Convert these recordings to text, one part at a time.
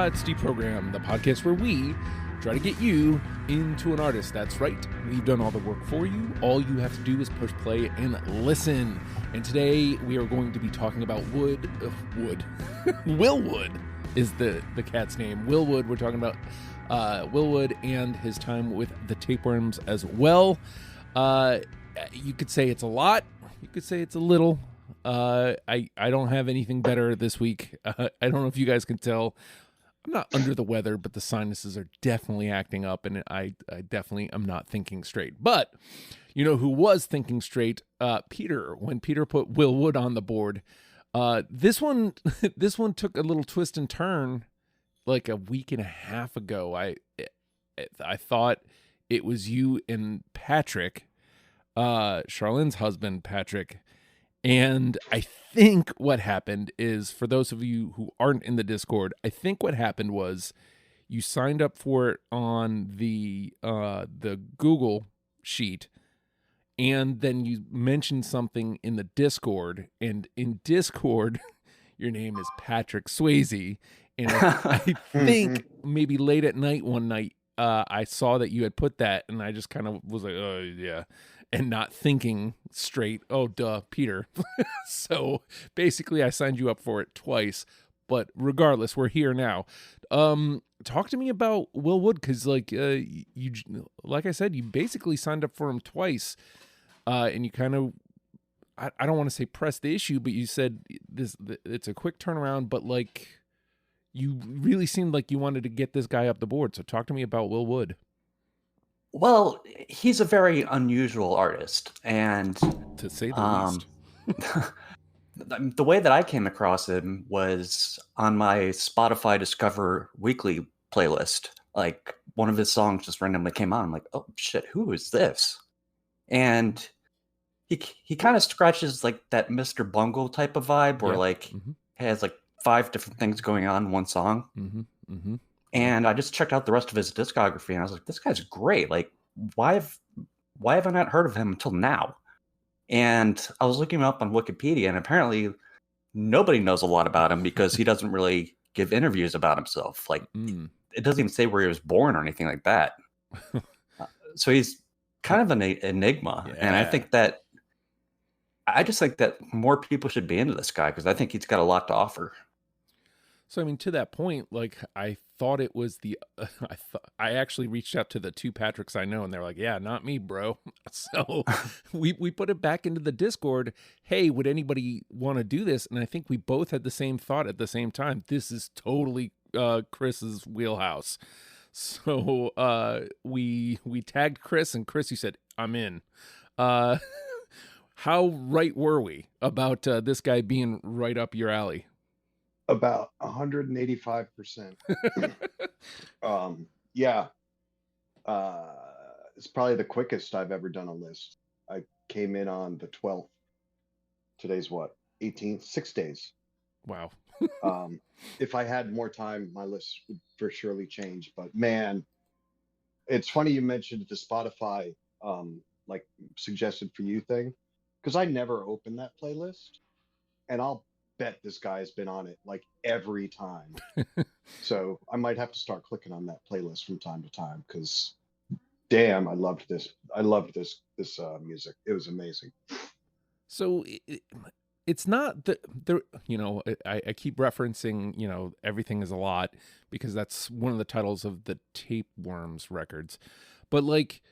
It's Deprogram, the podcast where we try to get you into an artist. That's right. We've done all the work for you. All you have to do is push play and listen. And today we are going to be talking about Wood. Will Wood is the cat's name. Will Wood. We're talking about Will Wood and his time with the Tapeworms as well. You could say it's a lot. You could say it's a little. I don't have anything better this week. I don't know if you guys can tell. I'm not under the weather, but the sinuses are definitely acting up, and I definitely am not thinking straight. But you know who was thinking straight? Peter. When Peter put Will Wood on the board, this one took a little twist and turn like a week and a half ago. I thought it was you and Patrick, Charlene's husband, Patrick. And I think what happened is, for those of you who aren't in the Discord, I think what happened was you signed up for it on the Google sheet, and then you mentioned something in the Discord, and in Discord, your name is Patrick Swayze, and I think maybe late at night one night, I saw that you had put that, and I just kind of was like, oh, yeah. And not thinking straight, oh, duh, Peter. So basically I signed you up for it twice. But regardless, we're here now. Talk to me about Will Wood, because like I said, you basically signed up for him twice. And you kind of, I don't want to say press the issue, but you said it's a quick turnaround, but like you really seemed like you wanted to get this guy up the board. So talk to me about Will Wood. Well, he's a very unusual artist, and to say the least. The way that I came across him was on my Spotify Discover Weekly playlist. Like, one of his songs just randomly came on. I'm like, oh shit, who is this? And he kind of scratches like that Mr. Bungle type of vibe, where has like 5 different things going on in one song. And I just checked out the rest of his discography, and I was like, this guy's great. Like, why have I not heard of him until now? And I was looking him up on Wikipedia, and apparently nobody knows a lot about him because he doesn't really give interviews about himself. Like, it doesn't even say where he was born or anything like that. So he's kind of an enigma. Yeah. And I just think that more people should be into this guy, because I think he's got a lot to offer. So, I mean, to that point, like, I thought it was I actually reached out to the 2 Patricks I know, and they're like, yeah, not me, bro. So we put it back into the Discord. Hey, would anybody want to do this? And I think we both had the same thought at the same time. This is totally Chris's wheelhouse. So we tagged Chris, and Chris, you said, I'm in. How right were we about this guy being right up your alley? About 185%. Yeah. It's probably the quickest I've ever done a list. I came in on the 12th. Today's what? 18th? 6 days. Wow. If I had more time, my list would for surely change. But man, it's funny you mentioned the Spotify like suggested for you thing, because I never opened that playlist, and I'll bet this guy has been on it like every time. So I might have to start clicking on that playlist from time to time, because damn, I loved this music. It was amazing. So it's not that there, I keep referencing, Everything Is a Lot, because that's one of the titles of the Tapeworms records. But like,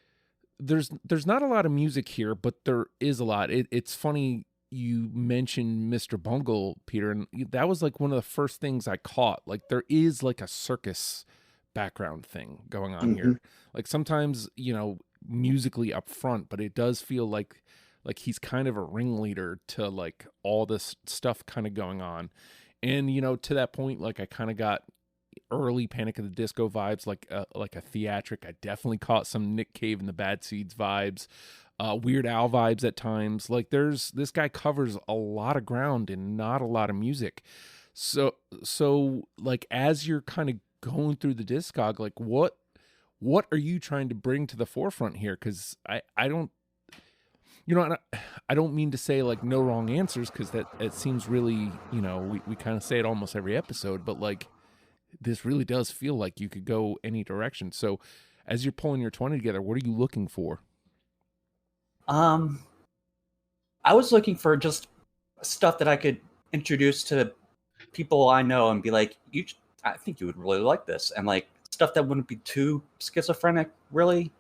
there's not a lot of music here, but there is a lot. It's funny you mentioned Mr. Bungle, Peter, and that was like one of the first things I caught. Like, there is like a circus background thing going on here. Like, sometimes, musically up front, but it does feel like he's kind of a ringleader to like all this stuff kind of going on. And, to that point, like, I kind of got early Panic at the Disco vibes, like a theatric. I definitely caught some Nick Cave and the Bad Seeds vibes. Weird Al vibes at times. Like, this guy covers a lot of ground and not a lot of music. So like, as you're kind of going through the discog, like, what are you trying to bring to the forefront here? Because I don't, I don't mean to say like no wrong answers, because that it seems really, we kind of say it almost every episode, but like, this really does feel like you could go any direction. So as you're pulling your 20 together, what are you looking for? I was looking for just stuff that I could introduce to people I know and be like, I think you would really like this, and like stuff that wouldn't be too schizophrenic, really.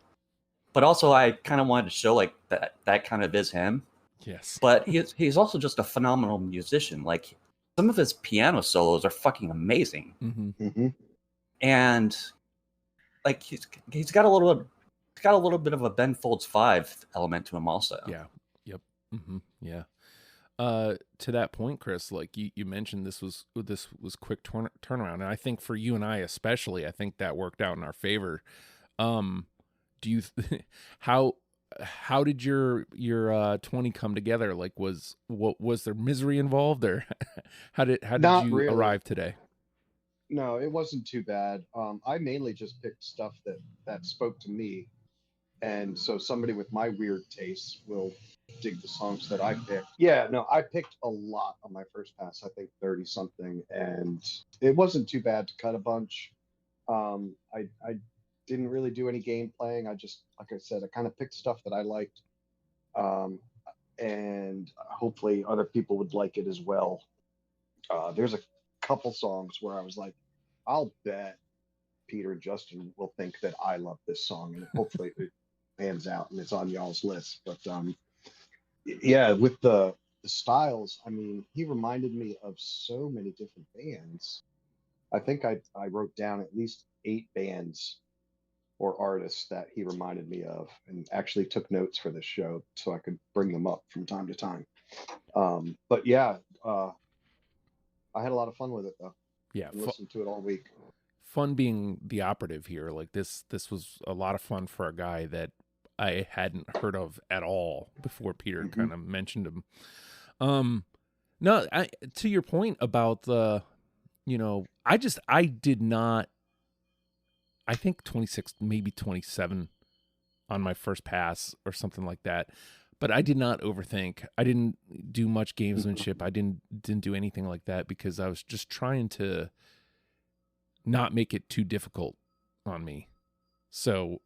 But also, I kind of wanted to show like that kind of is him. Yes. But he's also just a phenomenal musician. Like some of his piano solos are fucking amazing, and like he's got a little bit of a Ben Folds 5 element to him also. Yeah. Yep. Yeah. To that point, Chris, like you mentioned, this was quick turnaround, and I think for you and I especially, I think that worked out in our favor. Do you how did your 20 come together? Like, was there misery involved, or how did you really arrive today? No, it wasn't too bad. I mainly just picked stuff that spoke to me, and so somebody with my weird tastes will dig the songs that I picked. Yeah, no, I picked a lot on my first pass. I think 30 something, and it wasn't too bad to cut a bunch. I didn't really do any game playing. I just, like I said, I kind of picked stuff that I liked, and hopefully other people would like it as well. There's a couple songs where I was like, I'll bet Peter and Justin will think that I love this song, and hopefully it pans out and it's on y'all's list. But yeah, with the styles, I mean, he reminded me of so many different bands. I think I wrote down at least 8 bands or artists that he reminded me of, and actually took notes for this show so I could bring them up from time to time. But yeah, I had a lot of fun with it though. Yeah, listened to it all week. Fun being the operative here. Like this was a lot of fun for a guy that I hadn't heard of at all before Peter kind of mentioned him. No, to your point about the, I did not. I think 26, maybe 27 on my first pass or something like that. But I did not overthink. I didn't do much gamesmanship. I didn't do anything like that because I was just trying to not make it too difficult on me. So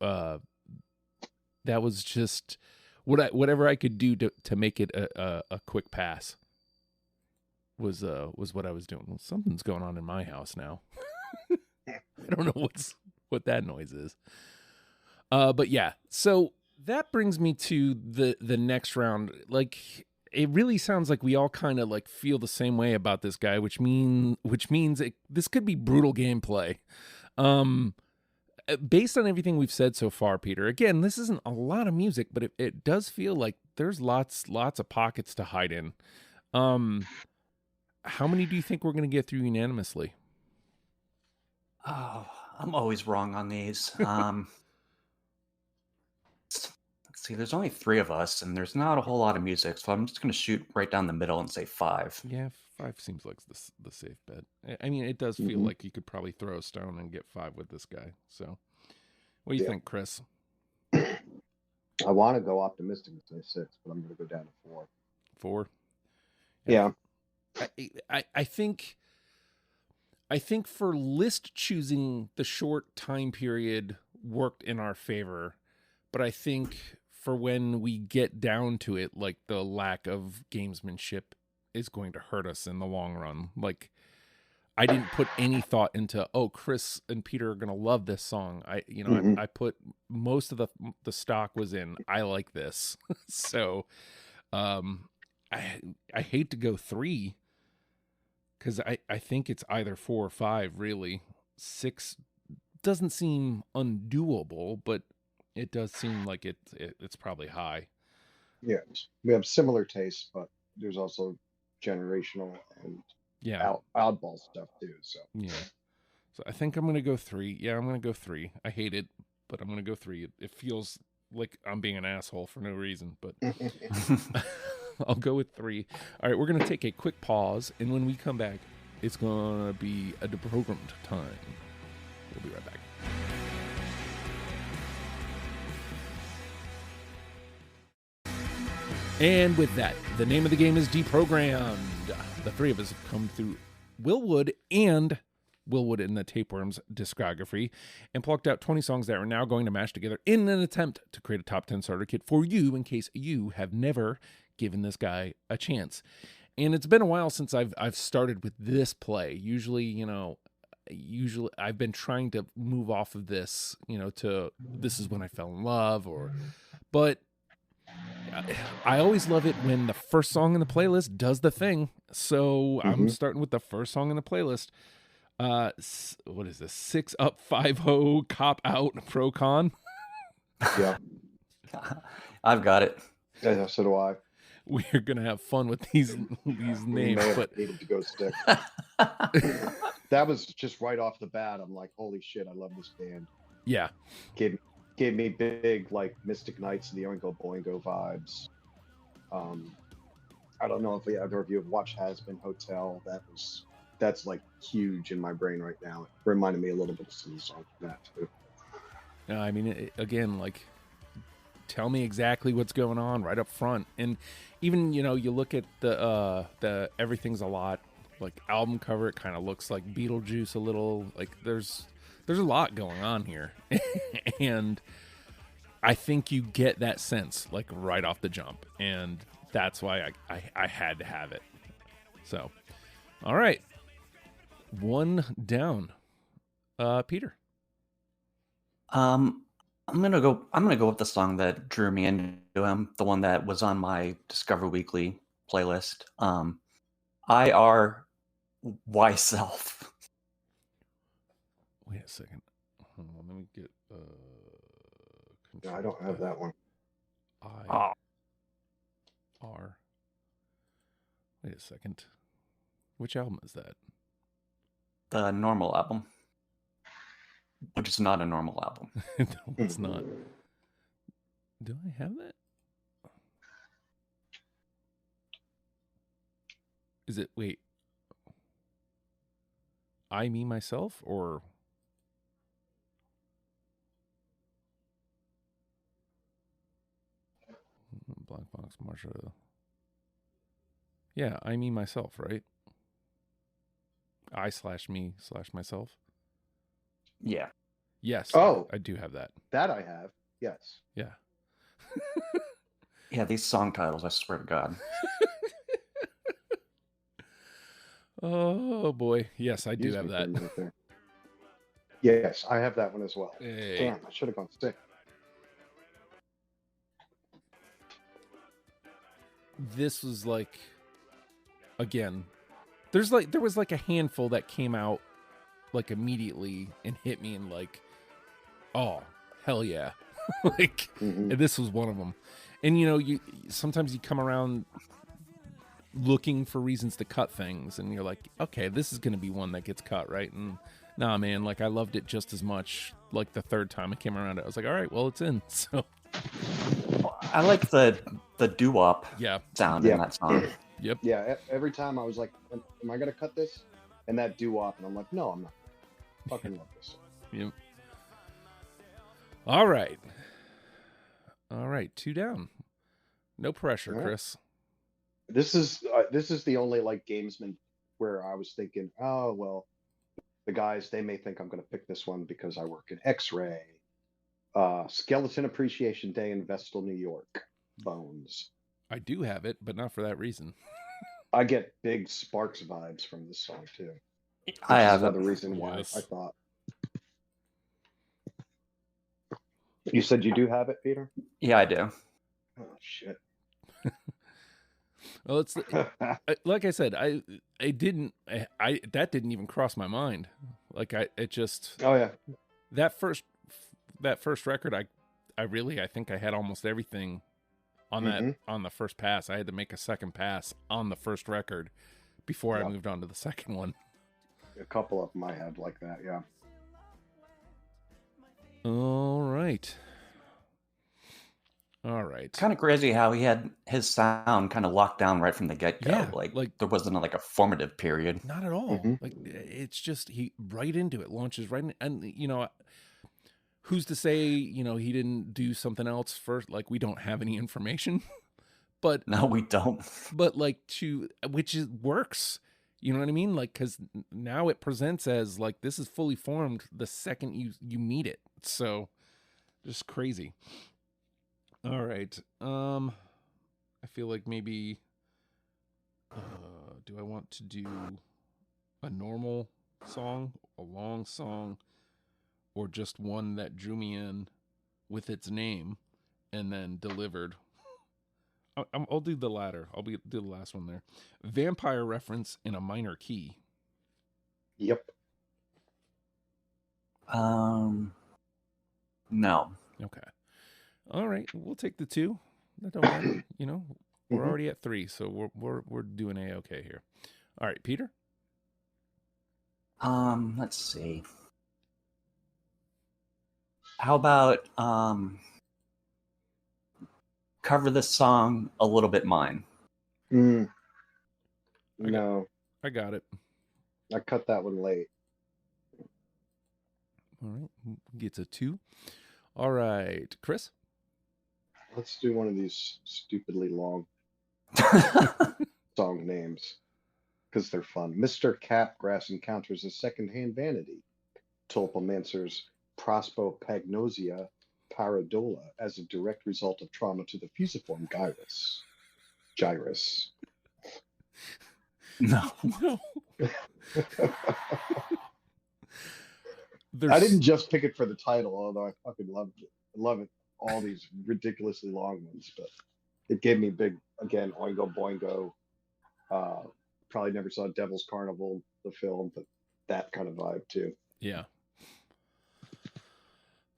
that was just whatever I could do to make it a quick pass was what I was doing. Well, something's going on in my house now. I don't know what that noise is. But yeah, so that brings me to the next round. Like, it really sounds like we all kind of like feel the same way about this guy, which means this could be brutal gameplay. Based on everything we've said so far, Peter, again, this isn't a lot of music, but it does feel like there's lots of pockets to hide in. How many do you think we're going to get through unanimously? Oh, I'm always wrong on these. Let's see, there's only 3 of us, and there's not a whole lot of music, so I'm just going to shoot right down the middle and say 5. Yeah, 5 seems like the safe bet. I mean, it does feel like you could probably throw a stone and get 5 with this guy. So, what do you think, Chris? I want to go optimistic and say 6, but I'm going to go down to 4. 4? Yeah. I think for list choosing, the short time period worked in our favor, but I think for when we get down to it, like, the lack of gamesmanship is going to hurt us in the long run. Like, I didn't put any thought into, Chris and Peter are going to love this song. I put most of the stock was in, I like this. So, I hate to go 3, because I think it's either 4 or 5, really. 6 doesn't seem undoable, but it does seem like it's probably high. Yeah, we have similar tastes, but there's also generational and oddball stuff too. So yeah, so I think I'm gonna go 3. Yeah, I'm gonna go 3. I hate it, but I'm gonna go 3. It feels like I'm being an asshole for no reason, but I'll go with 3. All right, we're gonna take a quick pause, and when we come back, it's gonna be a deprogrammed time. We'll be right back. And with that, the name of the game is Deprogrammed. The 3 of us have come through Willwood and Willwood and the Tapeworms discography and plucked out 20 songs that are now going to mash together in an attempt to create a top 10 starter kit for you in case you have never given this guy a chance. And it's been a while since I've started with this play. Usually I've been trying to move off of this, to This Is When I Fell in Love, but I always love it when the first song in the playlist does the thing. So I'm starting with the first song in the playlist. What is this? 6 Up 5-0 Cop Out Pro Con. Yeah, I've got it. yeah, so do I. We're gonna have fun with these names, but Needed to go stick. That was just right off the bat. I'm like, holy shit, I love this band. yeah, Gave me big like Mystic Knights and the Oingo Boingo vibes. I don't know if either of you have watched Has Been Hotel. That's like huge in my brain right now. It reminded me a little bit of some songs from that too. I mean, again, like, tell me exactly what's going on right up front. And even, you look at the Everything's a Lot, like, album cover, it kind of looks like Beetlejuice a little. Like, there's a lot going on here. And I think you get that sense, like, right off the jump. And that's why I had to have it. So, all right. One down. Peter. I'm gonna go with the song that drew me into him, the one that was on my Discover Weekly playlist. IR Self. Wait a second. Hold on, let me get No, I don't have that one. R. Wait a second. Which album is that? The normal album. Which is not a normal album. No, it's not. Do I have that? Is it, wait. I, Me, Myself, or... Black Box, Marsha. Yeah, I, Me, Myself, right? I/me/myself. Yeah. Yes. Oh. I do have that. That I have. Yes. Yeah. Yeah, these song titles, I swear to God. Oh boy. Yes, I do have that. Yes, I have that one as well. Hey. Damn, I should have gone stick. This was like, again, there was like a handful that came out like immediately and hit me and like, oh, hell yeah. Like, and this was one of them. And you sometimes you come around looking for reasons to cut things and you're like, okay, this is going to be one that gets cut, right? And nah, man, like, I loved it just as much like the third time I came around it. I was like, all right, well, it's in. So I like the doo-wop sound in Yeah. that song. Yep. Yeah, every time I was like, am I going to cut this? And that doo-wop, and I'm like, no, I'm not. I fucking love this song. Yep. All right. 2 down. No pressure, All right. Chris. This is the only like gamesman where I was thinking, oh well, the guys, they may think I'm going to pick this one because I work in X-Ray. Skeleton Appreciation Day in Vestal, New York. Bones. I do have it, but not for that reason. I get big Sparks vibes from this song too. I have another it. reason why Yes. I thought. You said you do have it, Peter? Yeah, I do. Oh shit. Well, it's like I said, that didn't even cross my mind. Like it just, Oh yeah. that first record, I think I had almost everything on that on the first pass. I had to make a second pass on the first record before I moved on to the second one. A couple of them I had like that, yeah. All right. Kind of crazy how he had his sound kind of locked down right from the get-go. Yeah, like like- there wasn't like a formative period. Not at all. Like, it's just he right into it, launches right in, and who's to say he didn't do something else first? Like, we don't have any information, but No, we don't. but like works. You know what I mean? Like, because now it presents as like this is fully formed the second you meet it. So just crazy. All right. I feel like maybe do I want to do a normal song, a long song, or just one that drew me in with its name and then delivered? I'll do the latter. Do the last one there. Vampire reference in a minor key. Yep. No. Okay. All right. We'll take the 2. That don't matter. You know, we're already at 3, so we're doing A-okay here. All right, Peter. Let's see. How about cover this song a little bit mine? No, I got it. I cut that one late. All right. Gets a 2. All right, Chris. Let's do one of these stupidly long song names because they're fun. Mr. Capgrass encounters a second-hand vanity. Tulpomancer's Prospopagnosia paradola as a direct result of trauma to the fusiform gyrus. No. I didn't just pick it for the title, although I fucking loved it. I love it. All these ridiculously long ones, but it gave me big, again, Oingo Boingo. Probably never saw Devil's Carnival, the film, but that kind of vibe too. Yeah.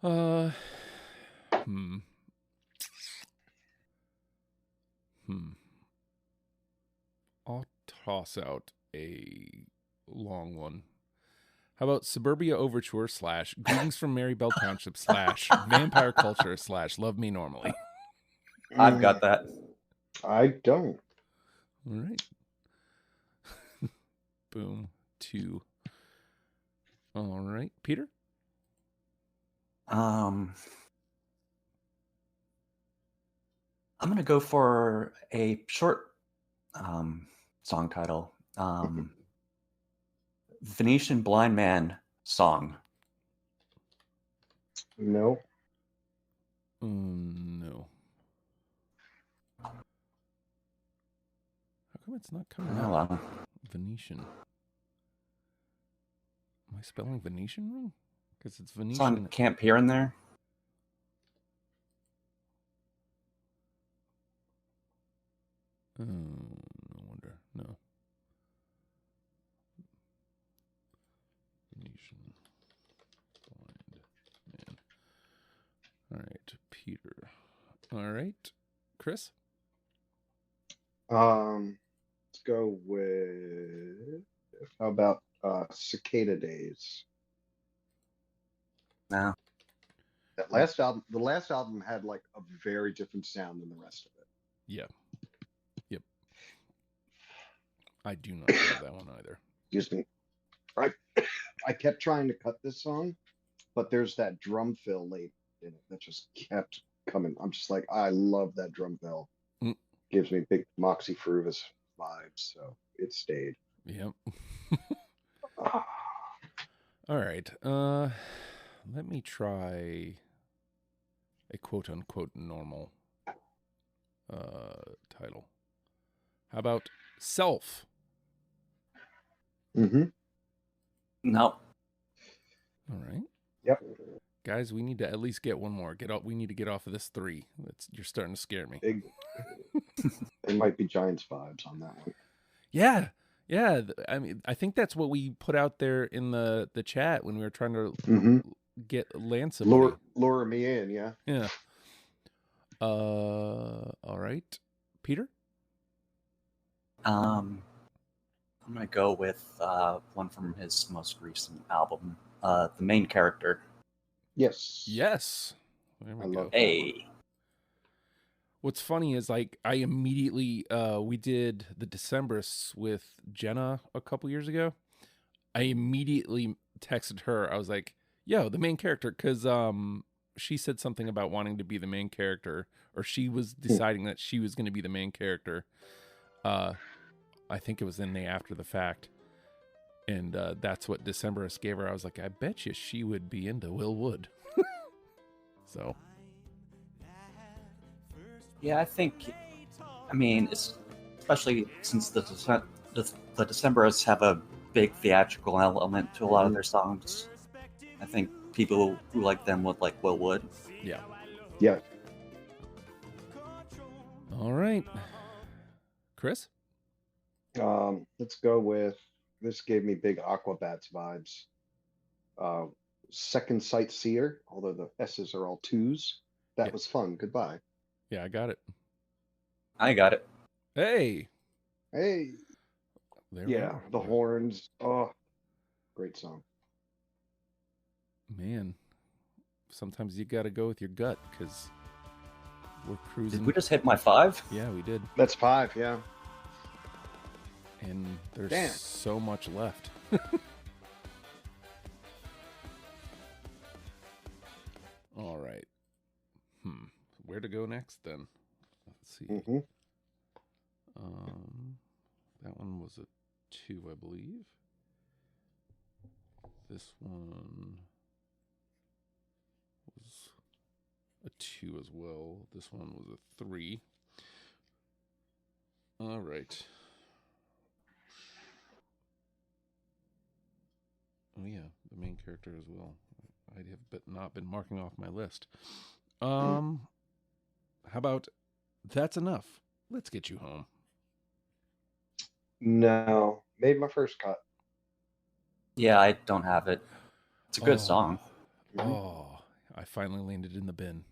I'll toss out a long one. How about Suburbia Overture / Greetings from Marybelle Township / Vampire Culture / Love Me Normally? I've got that. I don't. All right. Boom. 2. All right. Peter? I'm going to go for a short song title. Venetian Blind Man Song. No. No. How come it's not coming up? Venetian. Am I spelling Venetian wrong? Because it's Venetian. It's on Camp Here and There. No wonder. No. Venetian blind man. All right, Peter. All right, Chris. Let's go with, how about Cicada Days? No. That last album, the last album had like a very different sound than the rest of it. Yeah. Yep. I do not know that one either. Excuse me. I kept trying to cut this song, but there's that drum fill late in it that just kept coming. I'm just like, I love that drum fill. Gives me big Moxie Fruvis vibes, so it stayed. Yep. All right. Let me try a quote unquote normal title. How about Self? No. All right. Yep. Guys, we need to at least get one more. We need to get off of this 3. You're starting to scare me. It might be Giants vibes on that one. Yeah. Yeah. I mean, I think that's what we put out there in the chat when we were trying to get Lance. Lure me in, yeah. Yeah. All right. Peter? I'm going to go with one from his most recent album, The Main Character. Yes. There we go. Hey. What's funny is like I immediately we did the Decemberists with Jenna a couple years ago. I immediately texted her. I was like, "Yo, the main character," because she said something about wanting to be the main character, or she was deciding that she was going to be the main character. I think it was in the After the Fact. And that's what Decemberist gave her. I was like, I bet you she would be into Will Wood. So. Yeah, I mean, especially since the Decemberists have a big theatrical element to a lot of their songs. I think people who like them would like Will Wood. Yeah. Yeah. All right. Chris? Let's go with, this gave me big Aquabats vibes. Second Sightseer, although the S's are all twos. That Yeah. was fun. Goodbye. Yeah, I got it. I got it. Hey. Hey. There we Yeah, are. the horns. Oh, great song. Man, sometimes you got to go with your gut because we're cruising. Did we just hit my 5? Yeah, we did. That's 5, yeah. And there's Damn. so much left. All right. Where to go next then? Let's see. Mm-hmm. That one was a 2, I believe. This one was a 2 as well. This one was a 3. All right. Oh yeah, the main character as well. I have not been marking off my list. How about That's Enough? Let's Get You Home. No, made my first cut. Yeah, I don't have it. It's a good song. Oh, I finally landed in the bin.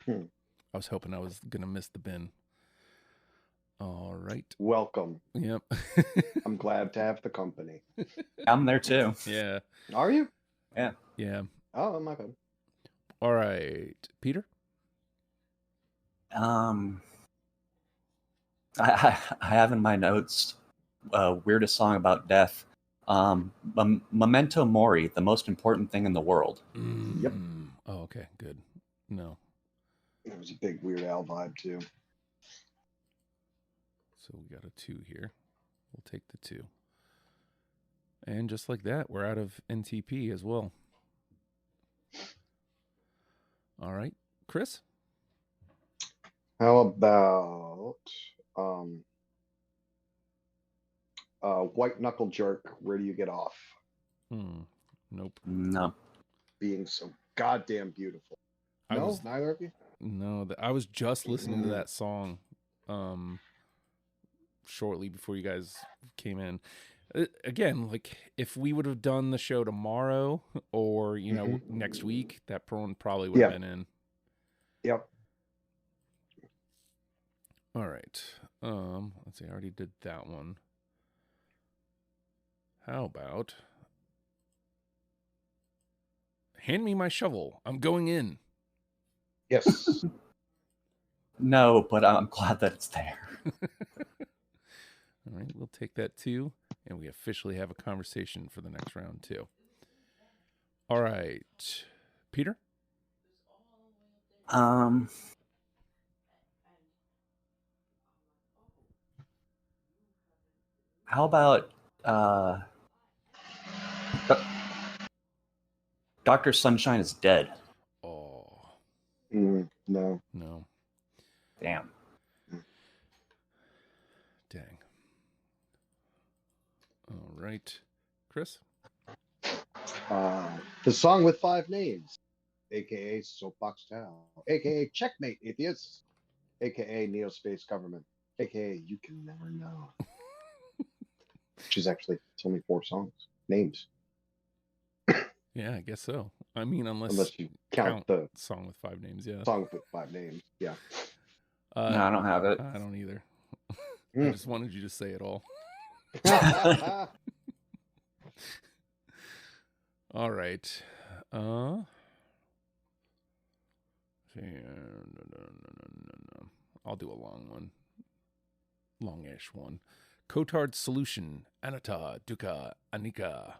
I was hoping I was going to miss the bin. All right. Welcome. Yep. I'm glad to have the company. I'm there too. Yeah. Are you? Yeah. Yeah. Oh, my bad. All right. Peter? I have in my notes weirdest song about death. Memento Mori, the most important thing in the world. Yep. Oh, okay. Good. No. It was a big Weird Al vibe, too. So we got a 2 here. We'll take the 2. And just like that, we're out of NTP as well. All right. Chris? How about White Knuckle Jerk, Where Do You Get Off? Nope. No. Being so goddamn beautiful. Neither of you? No, I was just listening to that song shortly before you guys came in. Again, like if we would have done the show tomorrow or, next week, that one probably would have been in. Yep. All right. Let's see. I already did that one. How about Hand Me My Shovel? I'm going in. Yes. No, but I'm glad that it's there. All right, we'll take that too, and we officially have a conversation for the next round too. All right, Peter? How about Dr. Sunshine Is Dead? Oh. No. No. Damn. Dang. All right. Chris? The Song with 5 Names, a.k.a. Soapbox Town, a.k.a. Checkmate Atheists, a.k.a. Neo Space Government, a.k.a. You Can Never Know. Which is actually, it's only 4 names. Yeah, I guess so. I mean, Unless you count the song with 5 names, yeah. Song with 5 names, yeah. No, I don't have it. I don't either. I just wanted you to say it all. All right. No. I'll do a long one. Longish one. Cotard Solution. Anata Dukkha Anika.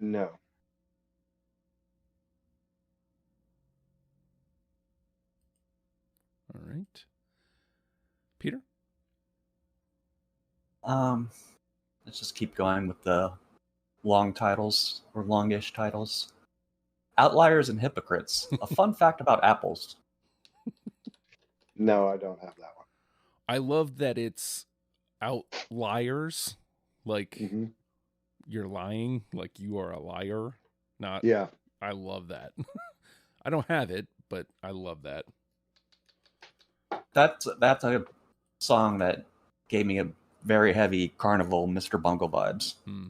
No. All right. Peter? Let's just keep going with the long titles or longish titles. Outliers and Hypocrites. A fun fact about apples. No, I don't have that one. I love that it's outliers, like Mm-hmm. you're lying, like you are a liar. Not. Yeah. I love that. I don't have it, but I love that. That's a song that gave me a very heavy Carnival Mr. Bungle vibes. Oh,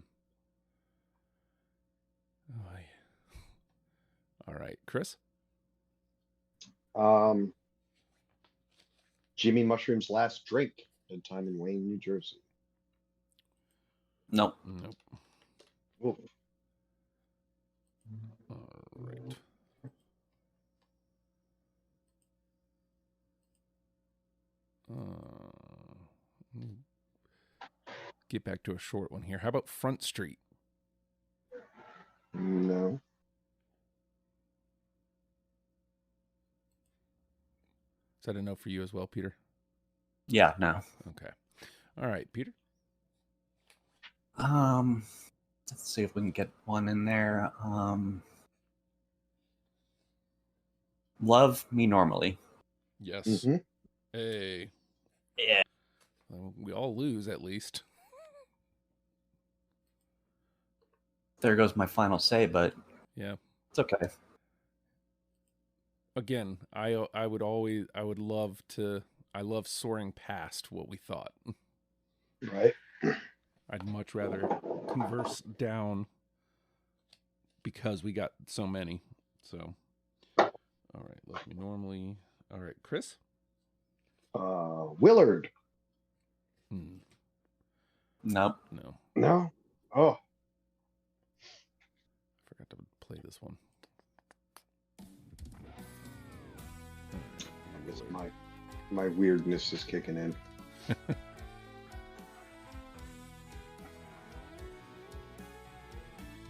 all right, Chris. Jimmy Mushroom's Last Drink, Bedtime in Wayne, New Jersey. Nope. Ooh. All right. Get back to a short one here. How about Front Street? No. Is that a no for you as well, Peter? Yeah, no. Okay. All right, Peter. Let's see if we can get one in there. Love Me Normally. Yes. Mm-hmm. Hey. Yeah. Well, we all lose at least. There goes my final say, but yeah, it's okay. Again, I love soaring past what we thought. Right. I'd much rather converse down because we got so many. So, all right, Love Me Normally. All right, Chris. Willard. Nope. No. No. Oh. Forgot to play this one. I guess my weirdness is kicking in.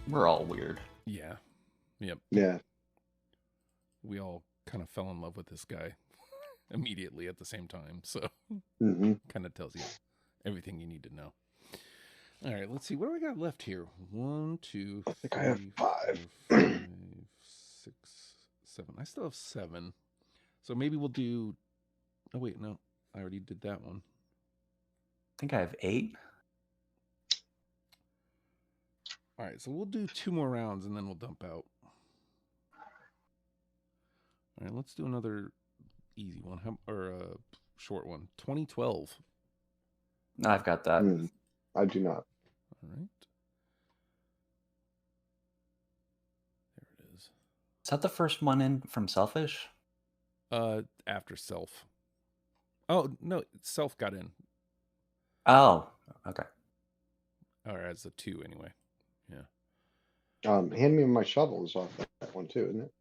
We're all weird. Yeah. Yep. Yeah. We all kind of fell in love with this guy immediately at the same time. So kind of tells you everything you need to know. All right, let's see. What do we got left here? 1, 2, 3, I think I have 5. 4, 5, 6, 7. I still have 7. So maybe we'll do. Oh, wait, no. I already did that one. I think I have 8. All right, so we'll do 2 more rounds and then we'll dump out. All right, let's do another easy one or a short one. 2012. I've got that. I do not. All right. There it is. Is that the first one in from Selfish? After Self. Oh, no, Self got in. Oh, okay. Or as a 2 anyway. Yeah. Hand Me My Shovel is off that one too, isn't it?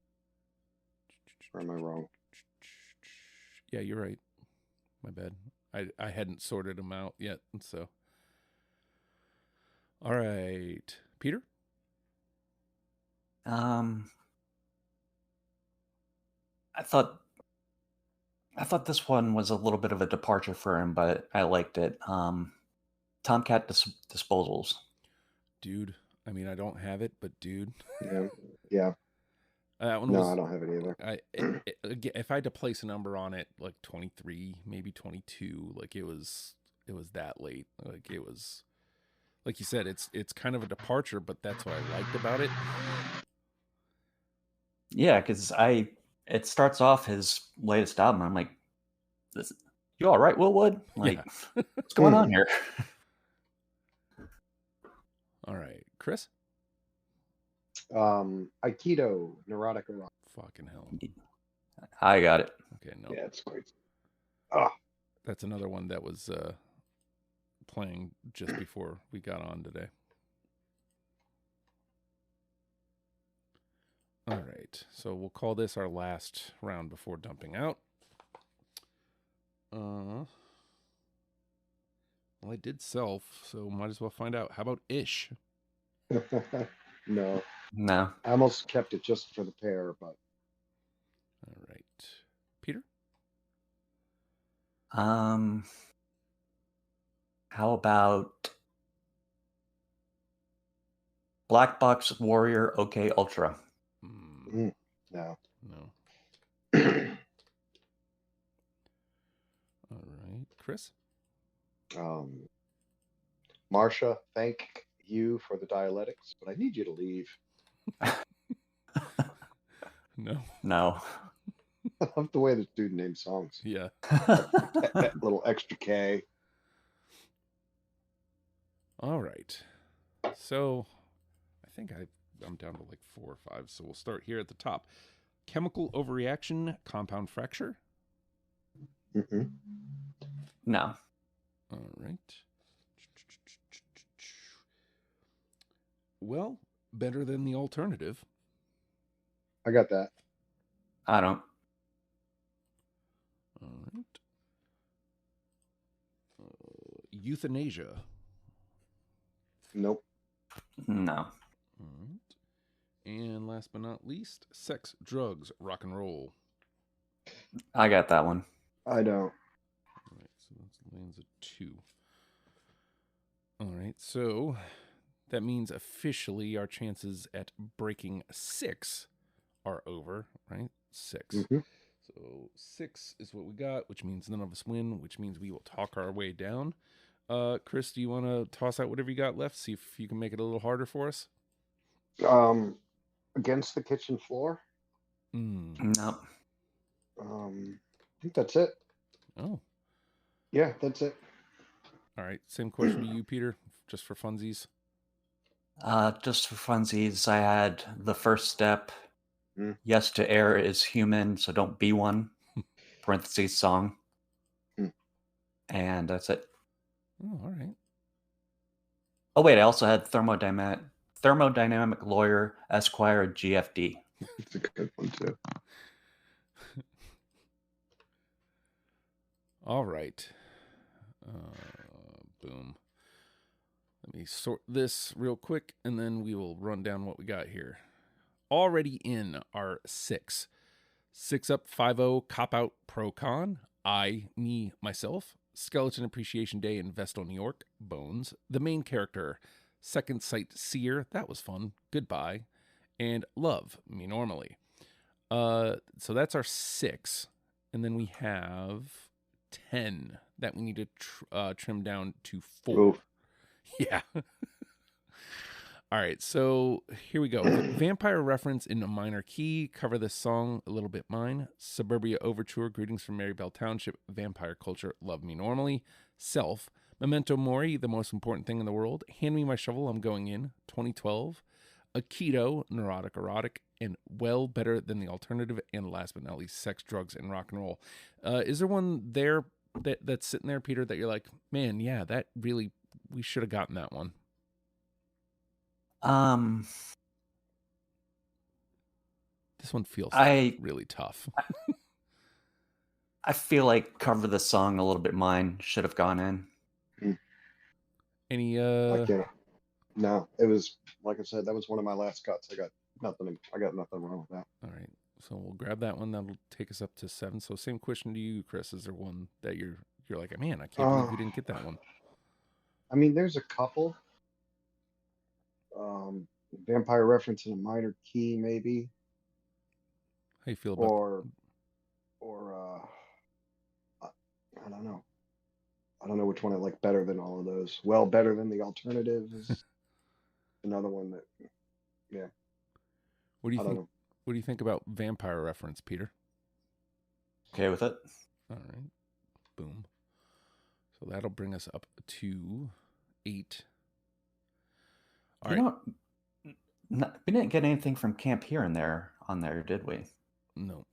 Or am I wrong? Yeah, you're right. My bad. I hadn't sorted them out yet, so. All right, Peter. I thought this one was a little bit of a departure for him, but I liked it. Tomcat Disposals. Dude, I mean, I don't have it, but dude. Yeah. That one no, was, I don't have it either. If I had to place a number on it, like 23, maybe 22, like it was that late. Like it was, like you said, it's kind of a departure, but that's what I liked about it. Yeah, because it starts off his latest album. I'm like, you all right, Willwood? Like, what's going on here? All right, Chris. Aikido, Neurotic Erotic. Fucking hell. I got it. Okay, no. Yeah, it's great. That's another one that was playing just before we got on today. All right, so we'll call this our last round before dumping out. Well, I did Self, so might as well find out. How about Ish? No. No. I almost kept it just for the pair, but. All right. Peter? How How about Black Box Warrior OK Ultra? No. No. All right, Chris. Marsha, thank you for the dialectics, but I need you to leave. No. No. I love the way this dude names songs. Yeah. Little extra K. All right. So I think I'm down to like 4 or 5. So we'll start here at the top. Chemical overreaction, compound fracture. Mm-hmm. No. All right. Well, better than the alternative. I got that. I don't. All right. Euthanasia. Nope. No. All right. And last but not least, sex, drugs, rock and roll. I got that one. I don't. All right, so that lands a 2. All right, so that means officially our chances at breaking 6 are over, right? 6. Mm-hmm. So 6 is what we got, which means none of us win, which means we will talk our way down. Chris, do you want to toss out whatever you got left? See if you can make it a little harder for us. Against the kitchen floor. No. I think that's it. Oh. Yeah, that's it. All right. Same question to you, Peter, just for funsies. Just for funsies, I had The First Step. Yes to air is human, so don't be one. Parentheses song. And that's it. Oh, all right. Oh, wait, I also had Thermodynamic Lawyer, Esquire, GFD. It's a good one, too. All right. Boom. Let me sort this real quick, and then we will run down what we got here. Already in our 6. 6 up, 5-0, cop out, pro con. I, me, myself. Skeleton Appreciation Day in Vestal, New York. Bones. The main character. Second Sight Seer. That was fun. Goodbye. And Love, Me Normally. So that's our 6. And then we have 10 that we need to trim down to 4. Oof. Yeah. All right, so here we go. Vampire reference in a minor key. Cover this song, A Little Bit Mine. Suburbia Overture, Greetings from Marybelle Township. Vampire Culture, Love Me Normally. Self. Memento Mori, The Most Important Thing in the World. Hand Me My Shovel, I'm Going In. 2012. Aikido, Neurotic Erotic. And Well Better Than the Alternative. And last but not least, Sex, Drugs, and Rock and Roll. Is there one there that's sitting there, Peter, that you're like, man, yeah, that really, we should have gotten that one? This one feels really tough. I feel like Cover the Song, A Little Bit Mine should have gone in. Any I can't. No, it was like I said, that was one of my last cuts. I got nothing wrong with that. All right. So we'll grab that one. That'll take us up to 7. So same question to you, Chris. Is there one that you're like, man, I can't believe we didn't get that one? I mean, there's a couple. Vampire reference in a minor key, maybe. How you feel about I don't know. I don't know which one I like better than all of those. Well, better than the alternative is another one that, yeah. What do you think? What do you think about vampire reference, Peter? Okay with it. All right. Boom. So that'll bring us up to 8. All right. We didn't get anything from Camp Here and There on there, did we? No.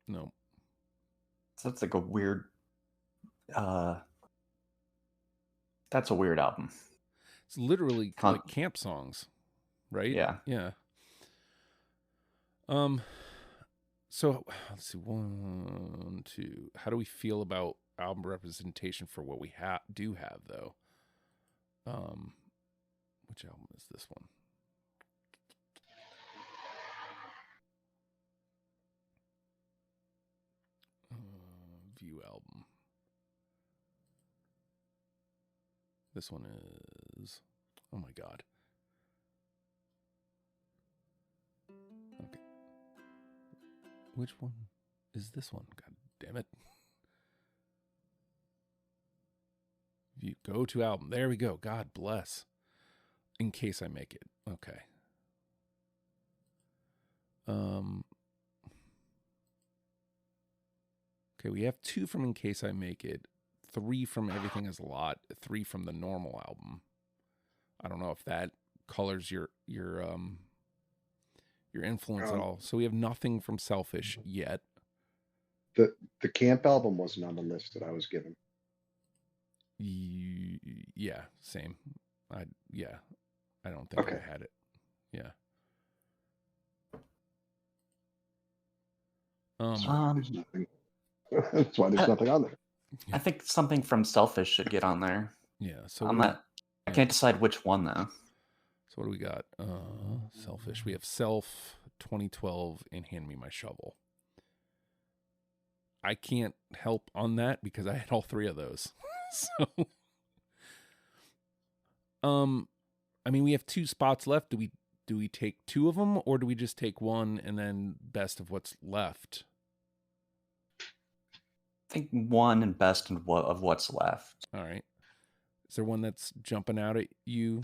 No. So that's like a weird. That's a weird album. It's literally like camp songs, right? Yeah. Yeah. So let's see. 1, 2. How do we feel about album representation for what we do have, though? Which album is this one? View album. This one is... Oh my god. Okay. Which one is this one? God damn it. You go to album. There we go. God bless. In Case I Make It. Okay. Okay, we have 2 from In Case I Make It, 3 from Everything Is a Lot, 3 from the normal album. I don't know if that colors your influence at all. So we have nothing from Selfish yet. The Camp album wasn't on the list that I was given. Yeah, same. I don't think I had it. Yeah. There's nothing. That's why there's nothing on there. I think something from Selfish should get on there. Yeah. So I can't decide which one though. So what do we got? Selfish. We have Self, 2012, and Hand Me My Shovel. I can't help on that because I had all 3 of those. So, I mean, we have 2 spots left. Do we take 2 of them, or do we just take 1 and then best of what's left? I think 1 and best of what's left. All right. Is there one that's jumping out at you,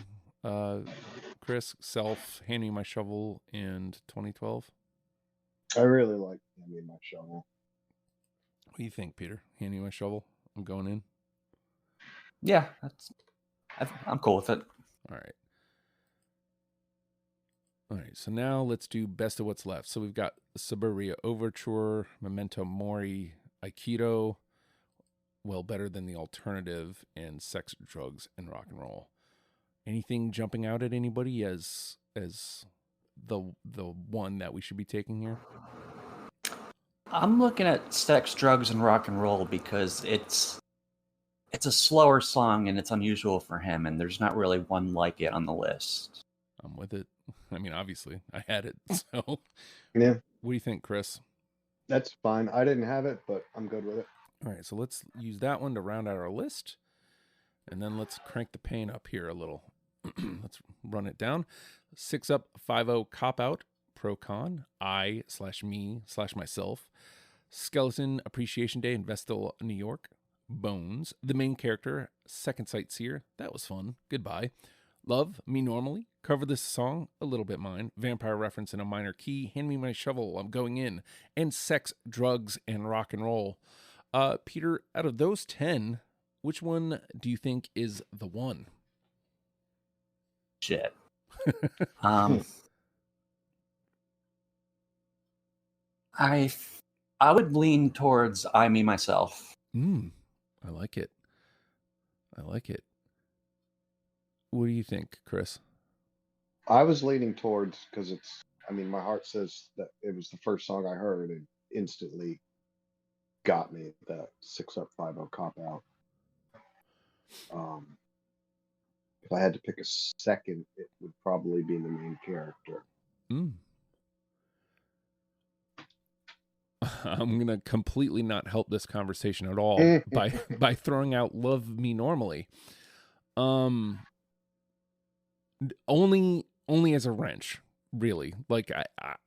Chris? Self, Hand Me My Shovel, and 2012? I really like Hand Me My Shovel. What do you think, Peter? Hand Me My Shovel? I'm going in. Yeah, I'm cool with it. All right. All right, so now let's do best of what's left. So we've got Suburbia Overture, Memento Mori, Aikido, Well Better Than the Alternative, and Sex, Drugs, and Rock and Roll. Anything jumping out at anybody as the one that we should be taking here? I'm looking at Sex, Drugs, and Rock and Roll because it's a slower song and it's unusual for him, and there's not really one like it on the list. I'm with it. I mean, obviously, I had it. So, yeah. What do you think, Chris? That's fine. I didn't have it, but I'm good with it. All right, so let's use that one to round out our list, and then let's crank the pain up here a little. Let's run it down. 6 Up, 5-0 Cop Out, Pro Con, I/me/myself, Skeleton Appreciation Day in Vestal, New York, Bones, The Main Character, Second Sightseer, that was fun, goodbye, Love Me Normally, Cover This Song, A Little Bit Mine, Vampire Reference in a Minor Key, Hand Me My Shovel, I'm Going In, and Sex, Drugs, and Rock and Roll. Peter, out of those 10, which one do you think is the one? Shit. I would lean towards I, Me, Myself. I like it. What do you think, Chris? I was leaning towards, because my heart says that it was the first song I heard and instantly got me, that 6 Up 5-0 Cop Out. If I had to pick a second, it would probably be The Main Character. I'm going to completely not help this conversation at all by throwing out Love Me Normally. Only as a wrench, really. Like,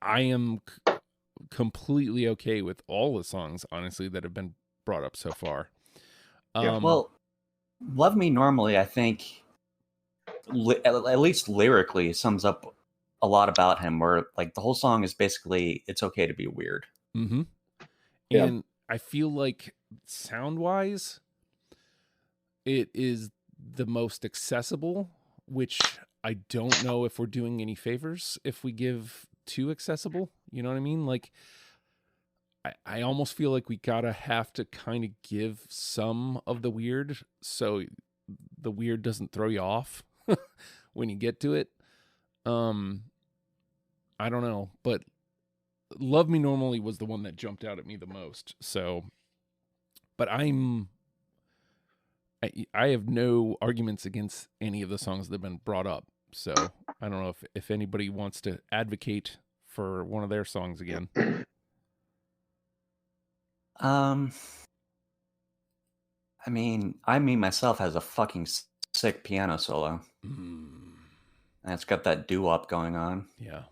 I am completely okay with all the songs, honestly, that have been brought up so far. Well, Love Me Normally, I think, at least lyrically, sums up a lot about him, where like the whole song is basically, it's okay to be weird. Mm-hmm. And I feel like sound-wise, it is the most accessible, which I don't know if we're doing any favors if we give too accessible. You know what I mean? Like, I almost feel like we have to kind of give some of the weird, so the weird doesn't throw you off when you get to it. I don't know, but Love Me Normally was the one that jumped out at me the most. So, but I have no arguments against any of the songs that have been brought up. So I don't know if anybody wants to advocate for one of their songs again. I mean, I, Me, Myself has a fucking sick piano solo. Mm, And it's got that doo-wop going on. yeah.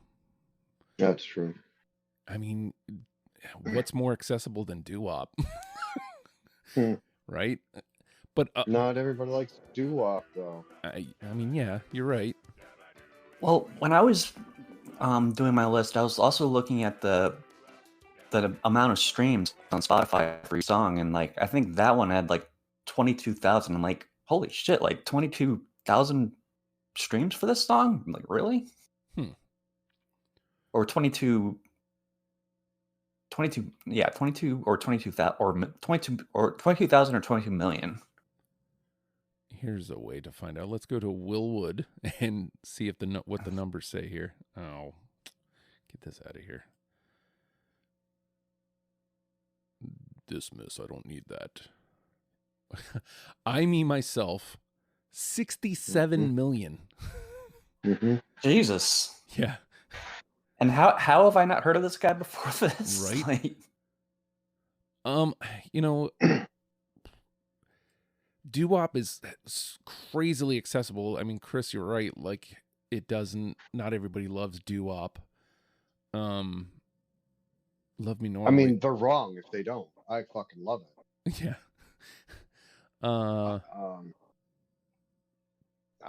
That's true. I mean, what's more accessible than doo-wop? Hmm. Right? But Not everybody likes doo-wop, though. I mean, yeah, you're right. Well, when I was doing my list, I was also looking at the amount of streams on Spotify for each song, and like I think that one had like 22,000. I'm like, holy shit, like 22,000 streams for this song? I'm like, really? Or 22, yeah, 22 or 22,000 or 22 or 22,000 or 22 million. Here's a way to find out. Let's go to Willwood and see if what the numbers say here. Oh, get this out of here. Dismiss. I don't need that. I, me, myself, 67 million. Mm-hmm. Jesus. Yeah. And how have I not heard of this guy before this? Right. You know, doo-wop is crazily accessible. I mean, Chris, you're right. Like, not everybody loves doo-wop. Love Me Normally. I mean, they're wrong if they don't. I fucking love it. Yeah. I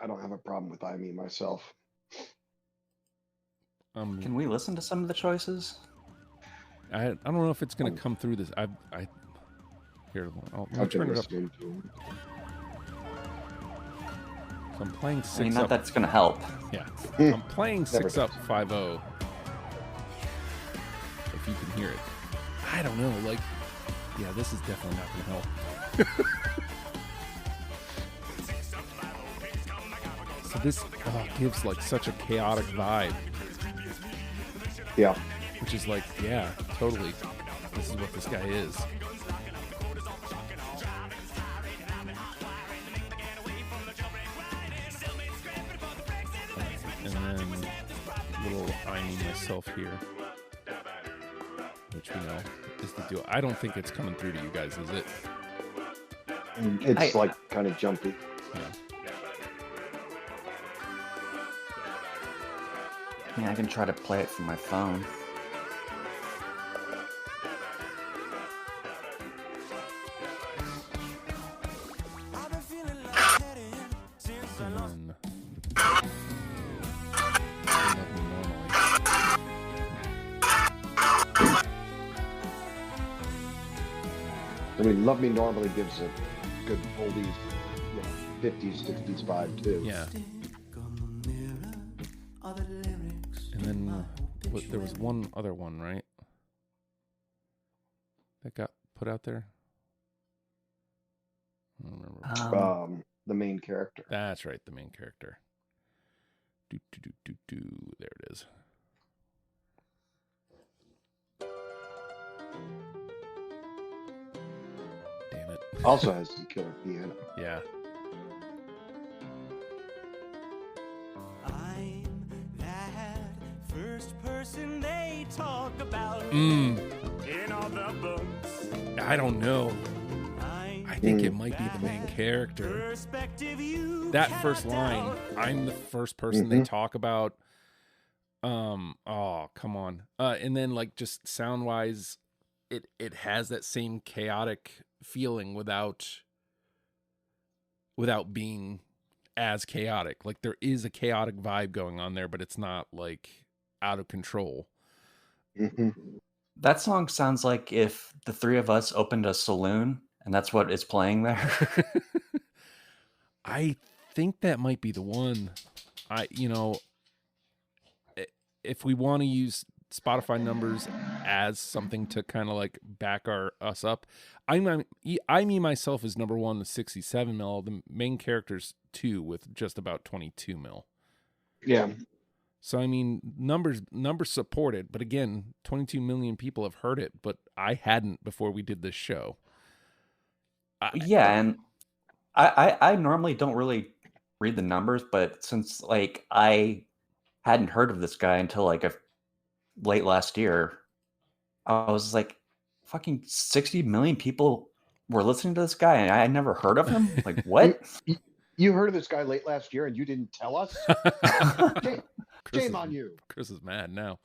don't have a problem with I Me Myself. Can we listen to some of the choices? I don't know if it's going to come through this. Here, I'll turn it up. So I'm playing 6 I mean, up. that's going to help. Yeah. I'm playing 6 up 5-0. If you can hear it. I don't know. Like, yeah, this is definitely not going to help. So this gives like such a chaotic vibe. Yeah. Which is like, yeah, totally. This is what this guy is. And then little I Me Myself here, which we know is the duo. I don't think it's coming through to you guys, is it? It's like kind of jumpy. Yeah. I mean, I can try to play it from my phone. I mean, Love Me Normally gives a good oldies, 50s, 60s vibe too. Yeah. And then there was one other one, right? That got put out there? I don't remember. The main character. That's right, the main character. There it is. Damn it. Also has some killer piano. Yeah. I'm that first person they talk about Mm. in all the books. I don't know. I think it might be the main character. That first line, I'm the first person they talk about. Oh, come on. And then like just sound wise, it has that same chaotic feeling without being as chaotic. Like there is a chaotic vibe going on there, but it's not like out of control. Mm-hmm. That song sounds like if the three of us opened a saloon and that's what is playing there. I think that might be the one. If we want to use Spotify numbers as something to kind of like back us up, I Me Myself is number 1 with 67 mil. The main character's 2 with just about 22 mil. Yeah. So I mean, numbers supported, but again, 22 million people have heard it, but I hadn't before we did this show. And I normally don't really read the numbers, but since like I hadn't heard of this guy until like late last year, I was like, fucking 60 million people were listening to this guy, and I had never heard of him. Like, what? You heard of this guy late last year and you didn't tell us? Shame on you. Chris is mad now.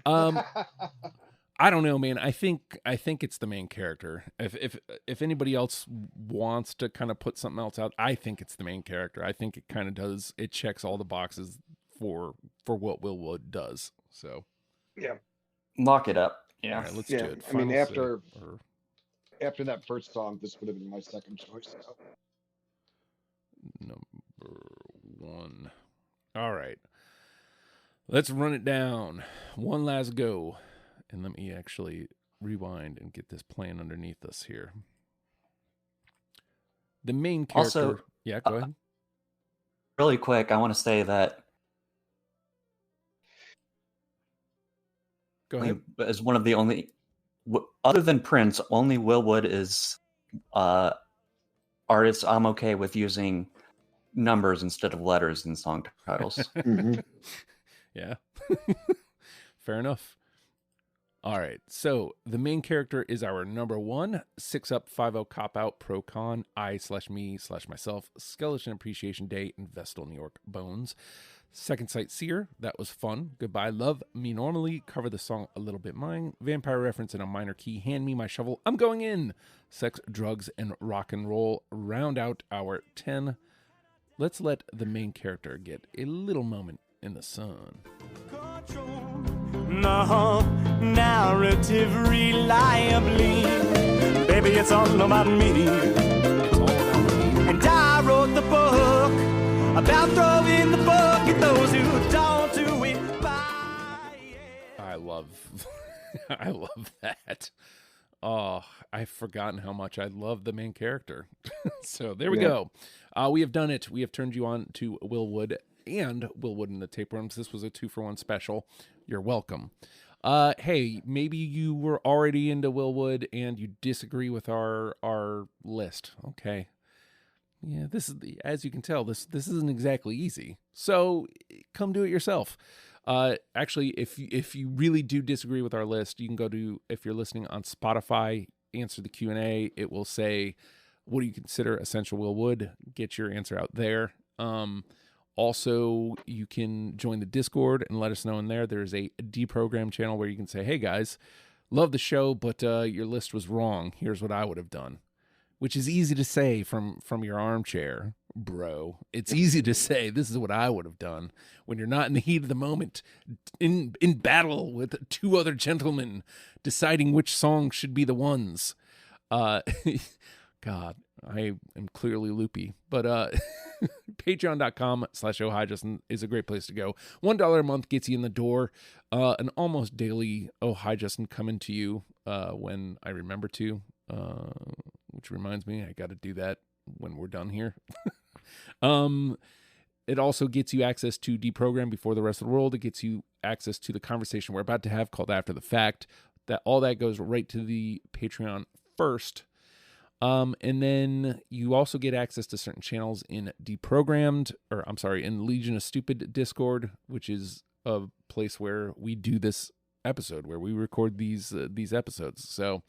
I don't know, man. I think it's the main character. If anybody else wants to kind of put something else out, I think it's the main character. I think it kind of does. It checks all the boxes for what Will Wood does. So Yeah. Lock it up. Yeah. all right, let's Yeah. do it. I mean, Final after that first song, this would have been my second choice. So. number 1. All right. Let's run it down. One last go. And let me actually rewind and get this playing underneath us here. The main character. Also, yeah, go ahead. Really quick, I want to say that Go ahead. as one of the only, other than Prince, only Will Wood is artists I'm okay with using numbers instead of letters in song titles. Mhm. Yeah. Fair enough. All right. So the main character is our number 1, 6 Up, 5-0 Cop Out, Pro Con, I/me/myself, Skeleton Appreciation Day, and Vestal New York Bones. Second Sightseer, that was fun. Goodbye Love, Me Normally, Cover the Song A Little Bit Mine, Vampire Reference in a Minor Key, Hand Me My Shovel, I'm Going In, Sex, Drugs, and Rock and Roll round out our 10. Let's let the main character get a little moment in the sun. No, narrative reliably. Baby, it's all about me. And I wrote the book about throwing the book at those who don't do it by. I love that. Oh, I've forgotten how much I love the main character. So there we go. We have done it. We have turned you on to Will Wood and Will Wood and the Tapeworms. This was a 2-for-1 special. You're welcome. Hey, maybe you were already into Will Wood and you disagree with our list. Okay. Yeah, this is as you can tell, this isn't exactly easy. So come do it yourself. Actually, if you really do disagree with our list, you can go to, if you're listening on Spotify, answer the Q&A. It will say, what do you consider essential Will Wood? Get your answer out there. Also, you can join the Discord and let us know in there. There's a deprogram channel where you can say, hey guys, love the show, but your list was wrong. Here's what I would have done. Which is easy to say from your armchair, bro. It's easy to say, this is what I would have done when you're not in the heat of the moment, in battle with 2 other gentlemen, deciding which songs should be the ones. God, I am clearly loopy, but patreon.com/ohijustin is a great place to go. $1 a month gets you in the door. An almost daily Oh Hi Justin coming to you when I remember to. Which reminds me, I got to do that when we're done here. It also gets you access to Deprogram Before the Rest of the World. It gets you access to the conversation we're about to have called After the Fact. All that goes right to the Patreon first. And then you also get access to certain channels in in Legion of Stupid Discord, which is a place where we do this episode, where we record these episodes. So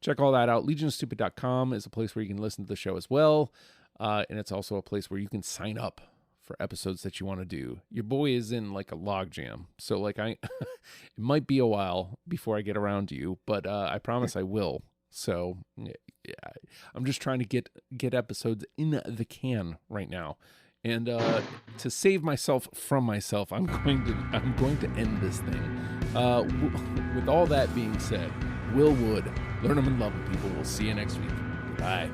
check all that out. legionofstupid.com is a place where you can listen to the show as well. And it's also a place where you can sign up for episodes that you want to do. Your boy is in like a log jam. So like it might be a while before I get around to you, but I promise I will. So yeah, I'm just trying to get episodes in the can right now. And to save myself from myself, I'm going to end this thing. With all that being said, Will Wood, learn them and love them, people. We'll see you next week. Bye.